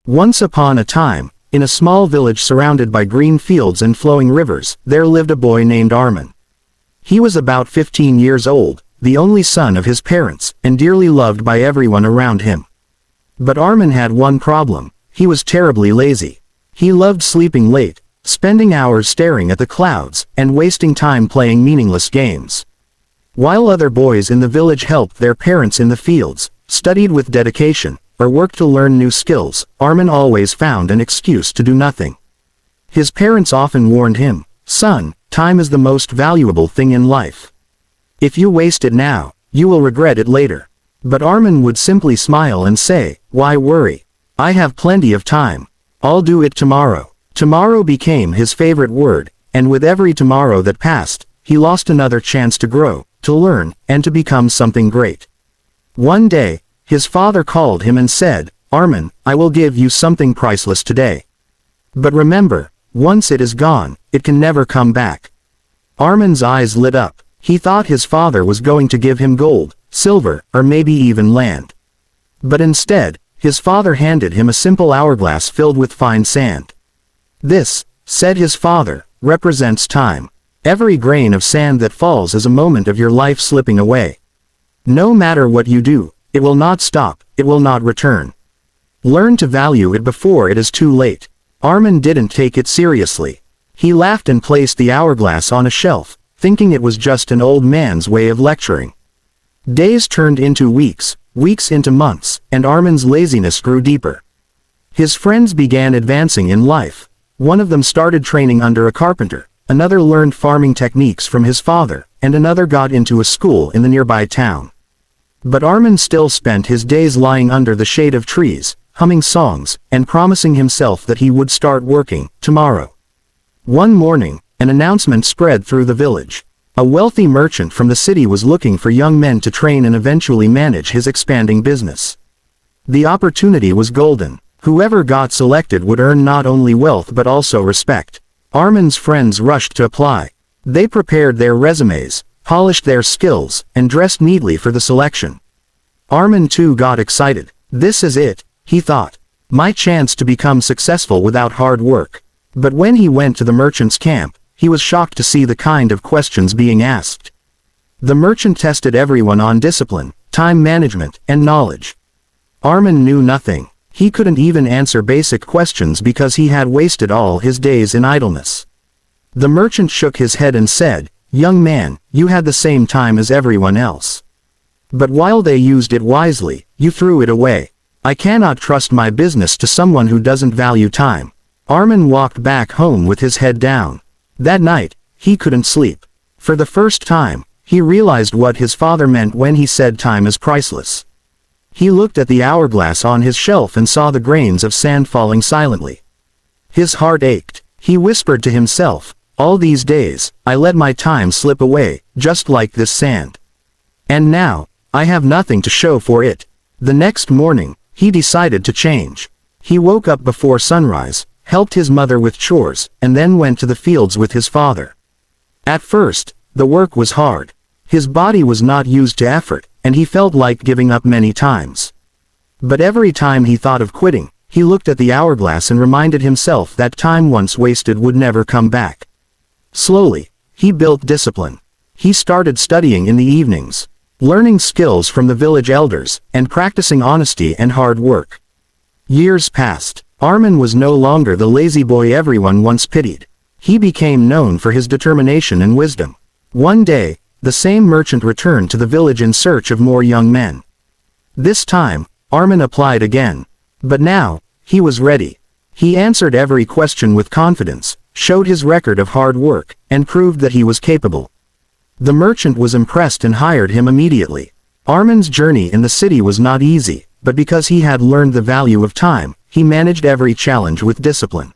Once upon a time, in a small village surrounded by green fields and flowing rivers, there lived a boy named Armin. He was about 15 years old, the only son of his parents, and dearly loved by everyone around him. But Armin had one problem: he was terribly lazy. He loved sleeping late, spending hours staring at the clouds, and wasting time playing meaningless games. While other boys in the village helped their parents in the fields, studied with dedication, or worked to learn new skills, Armin always found an excuse to do nothing. His parents often warned him, "Son, time is the most valuable thing in life. If you waste it now, you will regret it later." But Armin would simply smile and say, "Why worry? I have plenty of time. I'll do it tomorrow." Tomorrow became his favorite word, and with every tomorrow that passed, he lost another chance to grow, to learn, and to become something great. One day, his father called him and said, "Armin, I will give you something priceless today. But remember, once it is gone, it can never come back." Armin's eyes lit up. He thought his father was going to give him gold, silver, or maybe even land. But instead, his father handed him a simple hourglass filled with fine sand. "This," said his father, "represents time. Every grain of sand that falls is a moment of your life slipping away. No matter what you do, it will not stop, it will not return. Learn to value it before it is too late." Armin didn't take it seriously. He laughed and placed the hourglass on a shelf, thinking it was just an old man's way of lecturing. Days turned into weeks, weeks into months, and Armin's laziness grew deeper. His friends began advancing in life. One of them started training under a carpenter, another learned farming techniques from his father, and another got into a school in the nearby town. But Armin still spent his days lying under the shade of trees, humming songs, and promising himself that he would start working tomorrow. One morning, an announcement spread through the village. A wealthy merchant from the city was looking for young men to train and eventually manage his expanding business. The opportunity was golden. Whoever got selected would earn not only wealth but also respect. Armin's friends rushed to apply. They prepared their resumes, polished their skills, and dressed neatly for the selection. Armin too got excited. "This is it," he thought. "My chance to become successful without hard work." But when he went to the merchant's camp, he was shocked to see the kind of questions being asked. The merchant tested everyone on discipline, time management, and knowledge. Armin knew nothing. He couldn't even answer basic questions because he had wasted all his days in idleness. The merchant shook his head and said, "Young man, you had the same time as everyone else. But while they used it wisely, you threw it away. I cannot trust my business to someone who doesn't value time." Armin walked back home with his head down. That night, he couldn't sleep. For the first time, he realized what his father meant when he said time is priceless. He looked at the hourglass on his shelf and saw the grains of sand falling silently. His heart ached. He whispered to himself, "All these days, I let my time slip away, just like this sand. And now, I have nothing to show for it." The next morning, he decided to change. He woke up before sunrise, helped his mother with chores, and then went to the fields with his father. At first, the work was hard. His body was not used to effort, and he felt like giving up many times. But every time he thought of quitting, he looked at the hourglass and reminded himself that time once wasted would never come back. Slowly, he built discipline. He started studying in the evenings, learning skills from the village elders, and practicing honesty and hard work. Years passed. Armin was no longer the lazy boy everyone once pitied. He became known for his determination and wisdom. One day, the same merchant returned to the village in search of more young men. This time, Armin applied again. But now, he was ready. He answered every question with confidence, showed his record of hard work, and proved that he was capable. The merchant was impressed and hired him immediately. Armin's journey in the city was not easy, but because he had learned the value of time, he managed every challenge with discipline.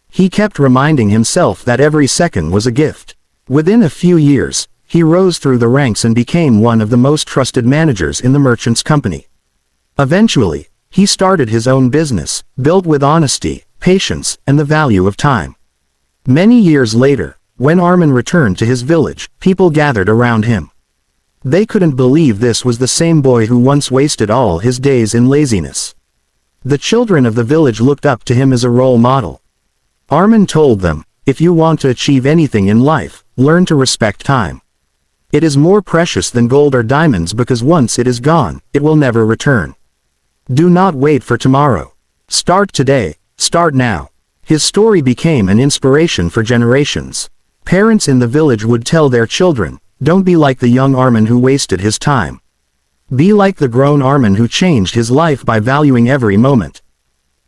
He kept reminding himself that every second was a gift. Within a few years, he rose through the ranks and became one of the most trusted managers in the merchant's company. Eventually, he started his own business, built with honesty, patience, and the value of time. Many years later, when Armin returned to his village, people gathered around him. They couldn't believe this was the same boy who once wasted all his days in laziness. The children of the village looked up to him as a role model. Armin told them, "If you want to achieve anything in life, learn to respect time. It is more precious than gold or diamonds because once it is gone, it will never return. Do not wait for tomorrow. Start today, start now." His story became an inspiration for generations. Parents in the village would tell their children, "Don't be like the young Armin who wasted his time. Be like the grown Armin who changed his life by valuing every moment."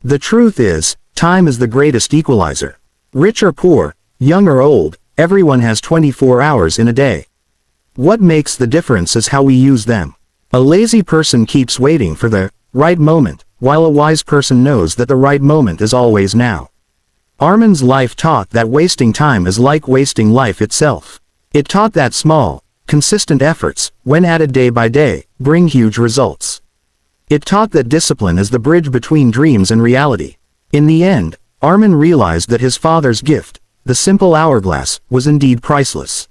The truth is, time is the greatest equalizer. Rich or poor, young or old, everyone has 24 hours in a day. What makes the difference is how we use them. A lazy person keeps waiting for the right moment, while a wise person knows that the right moment is always now. Armin's life taught that wasting time is like wasting life itself. It taught that small, consistent efforts, when added day by day, bring huge results. It taught that discipline is the bridge between dreams and reality. In the end, Armin realized that his father's gift, the simple hourglass, was indeed priceless.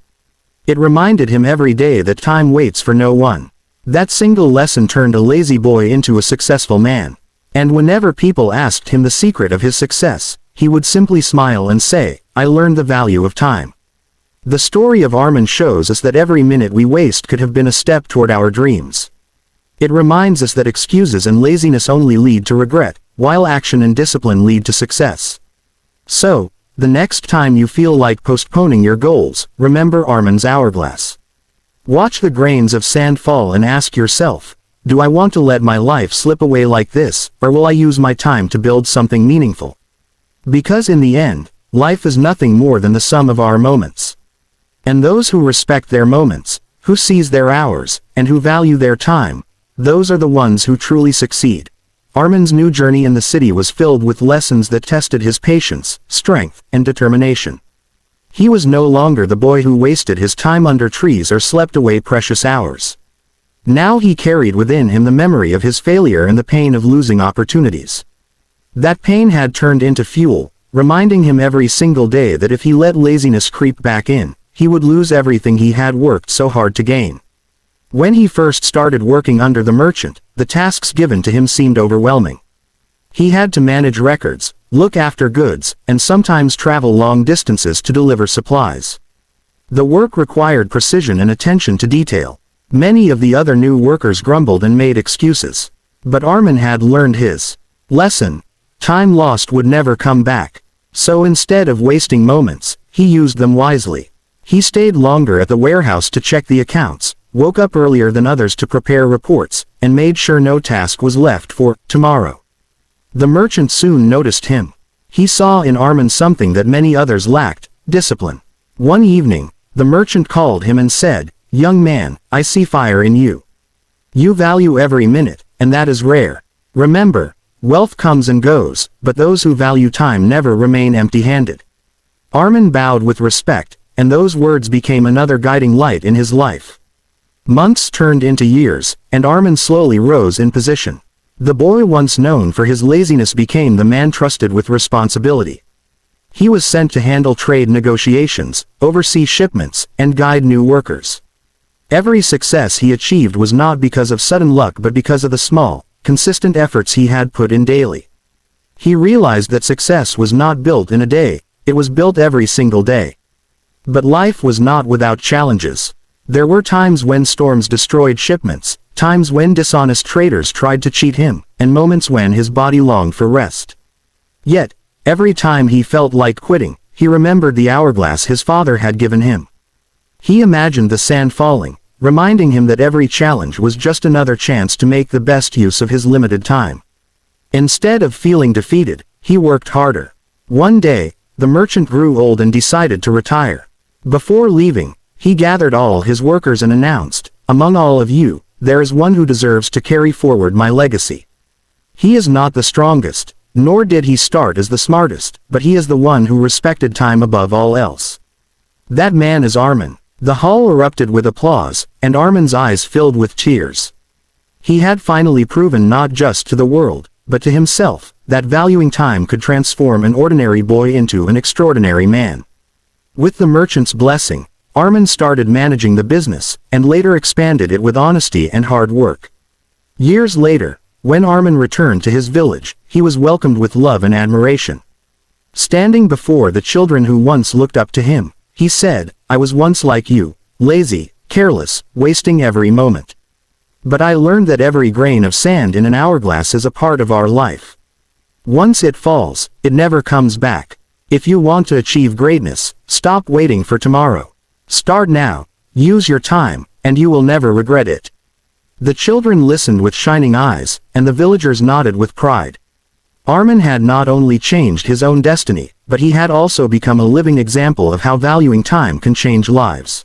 It reminded him every day that time waits for no one. That single lesson turned a lazy boy into a successful man. And whenever people asked him the secret of his success, he would simply smile and say, "I learned the value of time." The story of Armin shows us that every minute we waste could have been a step toward our dreams. It reminds us that excuses and laziness only lead to regret, while action and discipline lead to success. So, the next time you feel like postponing your goals, remember Armin's hourglass. Watch the grains of sand fall and ask yourself, do I want to let my life slip away like this, or will I use my time to build something meaningful? Because in the end, life is nothing more than the sum of our moments. And those who respect their moments, who seize their hours, and who value their time, those are the ones who truly succeed. Armin's new journey in the city was filled with lessons that tested his patience, strength, and determination. He was no longer the boy who wasted his time under trees or slept away precious hours. Now he carried within him the memory of his failure and the pain of losing opportunities. That pain had turned into fuel, reminding him every single day that if he let laziness creep back in, he would lose everything he had worked so hard to gain. When he first started working under the merchant, the tasks given to him seemed overwhelming. He had to manage records, look after goods, and sometimes travel long distances to deliver supplies. The work required precision and attention to detail. Many of the other new workers grumbled and made excuses. But Armin had learned his lesson. Time lost would never come back. So instead of wasting moments, he used them wisely. He stayed longer at the warehouse to check the accounts, woke up earlier than others to prepare reports, and made sure no task was left for tomorrow. The merchant soon noticed him. He saw in Armin something that many others lacked, discipline. One evening, the merchant called him and said, "Young man, I see fire in you. You value every minute, and that is rare. Remember, wealth comes and goes, but those who value time never remain empty-handed." Armin bowed with respect, and those words became another guiding light in his life. Months turned into years, and Armin slowly rose in position. The boy once known for his laziness became the man trusted with responsibility. He was sent to handle trade negotiations, oversee shipments, and guide new workers. Every success he achieved was not because of sudden luck but because of the small, consistent efforts he had put in daily. He realized that success was not built in a day, it was built every single day. But life was not without challenges. There were times when storms destroyed shipments, times when dishonest traders tried to cheat him, and moments when his body longed for rest. Yet, every time he felt like quitting, he remembered the hourglass his father had given him. He imagined the sand falling, reminding him that every challenge was just another chance to make the best use of his limited time. Instead of feeling defeated, he worked harder. One day, the merchant grew old and decided to retire. Before leaving, he gathered all his workers and announced, "Among all of you, there is one who deserves to carry forward my legacy. He is not the strongest, nor did he start as the smartest, but he is the one who respected time above all else. That man is Armin." The hall erupted with applause, and Armin's eyes filled with tears. He had finally proven not just to the world, but to himself, that valuing time could transform an ordinary boy into an extraordinary man. With the merchant's blessing, Armin started managing the business, and later expanded it with honesty and hard work. Years later, When Armin returned to his village, he was welcomed with love and admiration. Standing before the children who once looked up to him, he said, "I was once like you, lazy, careless, wasting every moment. But I learned that every grain of sand in an hourglass is a part of our life. Once it falls, it never comes back. If you want to achieve greatness, stop waiting for tomorrow. Start now, use your time, and you will never regret it." The children listened with shining eyes, and the villagers nodded with pride. Armin had not only changed his own destiny, but he had also become a living example of how valuing time can change lives.